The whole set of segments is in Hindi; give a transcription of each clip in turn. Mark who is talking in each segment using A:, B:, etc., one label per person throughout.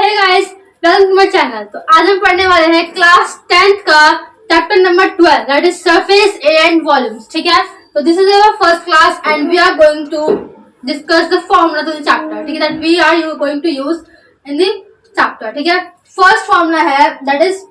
A: Hey guys, welcome to my channel. तो आज हम पढ़ने वाले हैं क्लास 10th का chapter number 12 that is surface area and volumes. ठीक है, तो this is our first class and we are going to discuss the formula to the chapter. ठीक है, that we are going to use in the chapter. ठीक है, फर्स्ट फॉर्मूला है दैट इज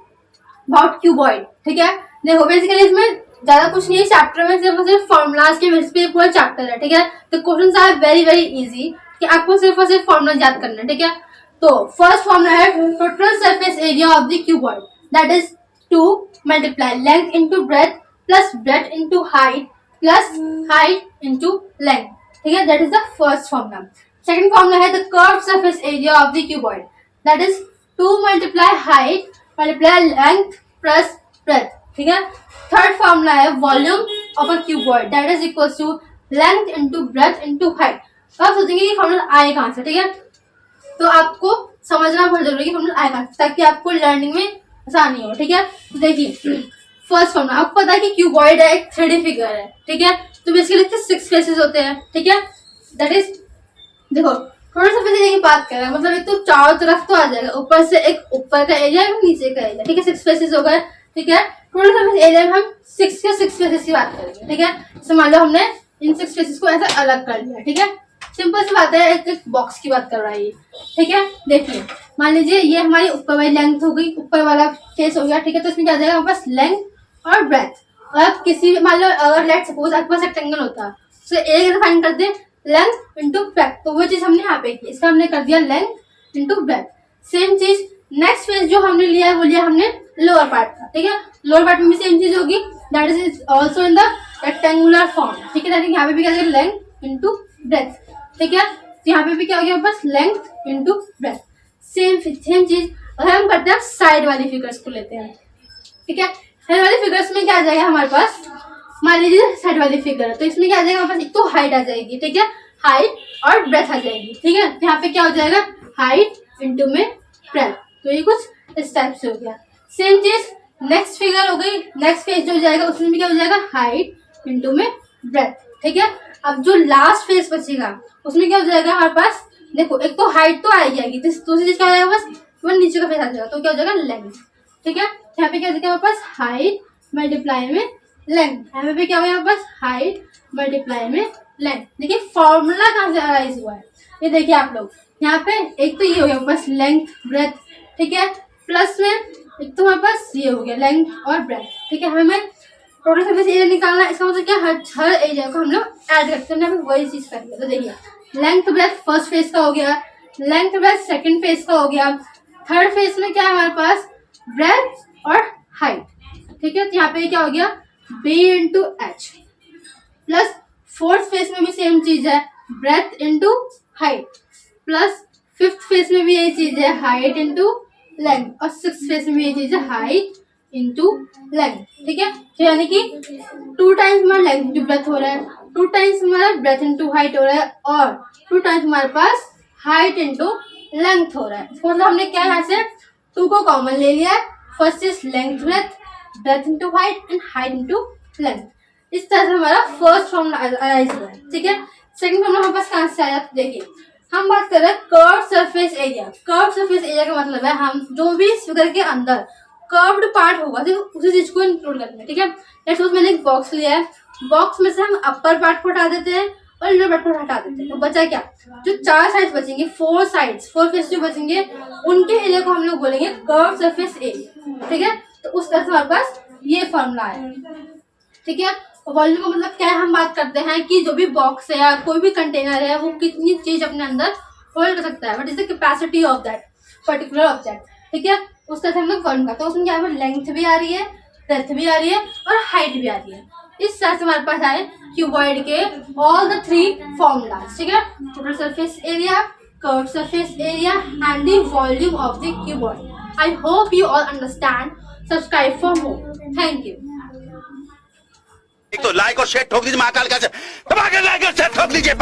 A: अबाउट क्यूबॉइड। ठीक है, देखो बेसिकली इसमें ज्यादा कुछ नहीं है, चैप्टर में सिर्फ फॉर्मुलाज के बेस पे पूरा चैप्टर है। ठीक है, तो questions are very very easy कि आपको सिर्फ और सिर्फ फॉर्मुला याद करना है। ठीक है, तो फर्स्ट फॉर्मुला है total surface area of the cuboid that is 2 multiply length into breadth plus breadth into height plus height into length. ठीक है, that is the first formula. Second formula है the curve surface area of the cuboid that is 2 multiply height multiply length plus breadth. ठीक है, थर्ड फॉर्मुला है volume of a cuboid that is equal to length into breath into height. तो आप सोचेंगे ये फॉर्मूला आए कहां से। ठीक है, तो आपको समझना बहुत जरूरी है कि फॉर्मूला आए कहां से ताकि आपको लर्निंग में आसानी हो। ठीक है, तो देखिए फर्स्ट फॉर्मूला आपको पता है कि क्यूबॉइड है, एक 3D फिगर है। ठीक है, तो बेसिकली इसके 6 फेसेस होते हैं। ठीक है, दैट इज देखो थोड़ा सा फेस की बात करें, मतलब एक तो चारों तरफ तो आ जाएगा, ऊपर से एक ऊपर का एरिया एक नीचे का एरिया। ठीक है, 6 फेसेस हो गए। ठीक है, टोटल सरफेस एरिया में हम 6 के 6 फेसेस की बात करेंगे। ठीक है, तो मान लो हमने इन 6 फेसेस को ऐसा अलग कर लिया। ठीक है, सिंपल सी बात है, एक बॉक्स की बात कर रहा है ये। ठीक है, देखिए मान लीजिए ये हमारी ऊपर वाली लेंथ हो गई, ऊपर वाला फेस हो गया। ठीक है, तो इसमें क्या आ जाएगा हमारे पास लेंथ और ब्रेथ। और आप किसी भी मान लो अगर लेट सपोज आपके पास रेक्टेंगल होता तो एक डिफाइन कर दे लेंथ इंटू ब्रेथ, तो वो चीज हमने यहाँ पे की, इसका हमने कर दिया लेंथ इंटू ब्रेथ। सेम चीज नेक्स्ट फेस जो हमने लिया है वो लिया हमने लोअर पार्ट का। ठीक है, लोअर पार्ट में भी सेम चीज होगी that is also in the rectangular form. ठीक है, यहाँ पे भी क्या जाएगा लेंथ इंटू ब्रेथ। ठीक है, तो यहाँ पे भी क्या हो गया बस लेंथ इंटू ब्रेथ। सेम चीज अगर हम करते हैं साइड वाली फिगर्स को लेते हैं। ठीक है, साइड वाली फिगर्स में क्या आ जाएगा हमारे पास, मान लीजिए साइड वाली फिगर है तो इसमें क्या आ जाएगा हमारे पास, एक तो हाइट आ जाएगी। ठीक है, हाइट और ब्रेथ आ जाएगी। ठीक है, तो यहाँ पे क्या हो जाएगा हाइट इंटू में ब्रेथ। तो ये कुछ इस टाइप से हो गया। सेम चीज नेक्स्ट फिगर हो गई, नेक्स्ट फेस जो हो जाएगा उसमें भी क्या हो जाएगा हाइट इंटू में ब्रेथ। ठीक है, अब जो लास्ट फेस बचेगा उसमें क्या हो जाएगा हमारे पास, देखो एक तो हाइट तो आ जाएगी, दूसरी चीज क्या हो जाएगा बस वो नीचे का फेस आ जाएगा, तो क्या हो जाएगा लेंथ। ठीक है, यहाँ पे क्या हो जाएगा हमारे पास हाइट मल्टीप्लाई में लेंथ, यहाँ पे क्या हो गया हमारे पास हाइट मल्टीप्लाई में लेंथ। देखिए फॉर्मूला कहाँ से अराइज हुआ है, ये देखिए आप लोग यहाँ पे एक तो ये हो गया बस लेंथ ब्रेथ। ठीक है, प्लस में एक तो हमारे पास ये हो गया लेंथ और ब्रेथ। ठीक है, हमें टोटल सरफेस एरिया निकालना है, इसका मतलब क्या हर एरिया को हम लोग ऐड करते हैं, वही चीज करेंगे। तो देखिए लेंथ ब्रेथ फर्स्ट फेस का हो गया, लेंथ ब्रेथ सेकंड फेस का हो गया, थर्ड फेस में क्या है हमारे पास ब्रेथ और हाइट। ठीक है, तो यहाँ पे क्या हो गया b into H plus fourth face में भी सेम चीज है breath into height plus fifth face में भी यही चीज है हाइट इंटू लेंथ और सिक्स फेस में भी यही चीज है हाइट इंटू लेंथ। ठीक है, तो यानी कि 2 टाइम्स हमारा लेंथ इंटू ब्रेथ हो रहा है, 2 टाइम्स हमारा ब्रेथ इंटू हाइट हो रहा है और 2 टाइम्स हमारे पास हाइट इंटू लेंथ हो रहा है। इसको मतलब हमने क्या यहाँ से 2 को कॉमन ले लिया है, first is length breadth into height and height into length. इस तरह से हमारा फर्स्ट फॉर्मूला अराइज हुआ है। ठीक है, सेकंड फॉर्मूला हमारे पास कहाँ से आया, देखिए हम बात कर रहे हैं curve surface area. Curve surface area का मतलब है हम जो भी इस फिगर के अंदर कर्व्ड पार्ट होगा तो उसी चीज को इंक्लूड करते हैं। ठीक है, लेट्स सपोज मैंने एक बॉक्स लिया है, बॉक्स में से हम अपर पार्ट को हटा देते हैं और लोअर पार्ट को हटा देते हैं, तो बचा क्या, जो 4 साइड्स बचेंगे, 4 फेस जो बचेंगे उनके एरिया को हम लोग बोलेंगे कर्व सरफेस एरिया। ठीक है, तो उस तरह से हमारे पास ये फॉर्मूला है। ठीक है, वॉल्यूम का मतलब क्या है, हम बात करते हैं कि जो भी बॉक्स है या कोई भी कंटेनर है वो कितनी चीज अपने अंदर होल्ड कर सकता है, what is the capacity of that particular object. ठीक है, उस तरह से हम लोग फॉर्म करते हैं, उसमें क्या है लेंथ भी आ रही है, ब्रेथ भी आ रही है और हाइट भी आ रही है। इस तरह से हमारे पास आए क्यूबॉइड के ऑल द 3 फॉर्मूलाज। ठीक है, total surface area, curve surface area and the volume of the cuboid. I hope you all understand. Subscribe for more. Thank you.
B: एक तो लाइक और शेयर ठोक दीजिए, महाकाल का दबा के लाइक और शेयर ठोक दीजिए।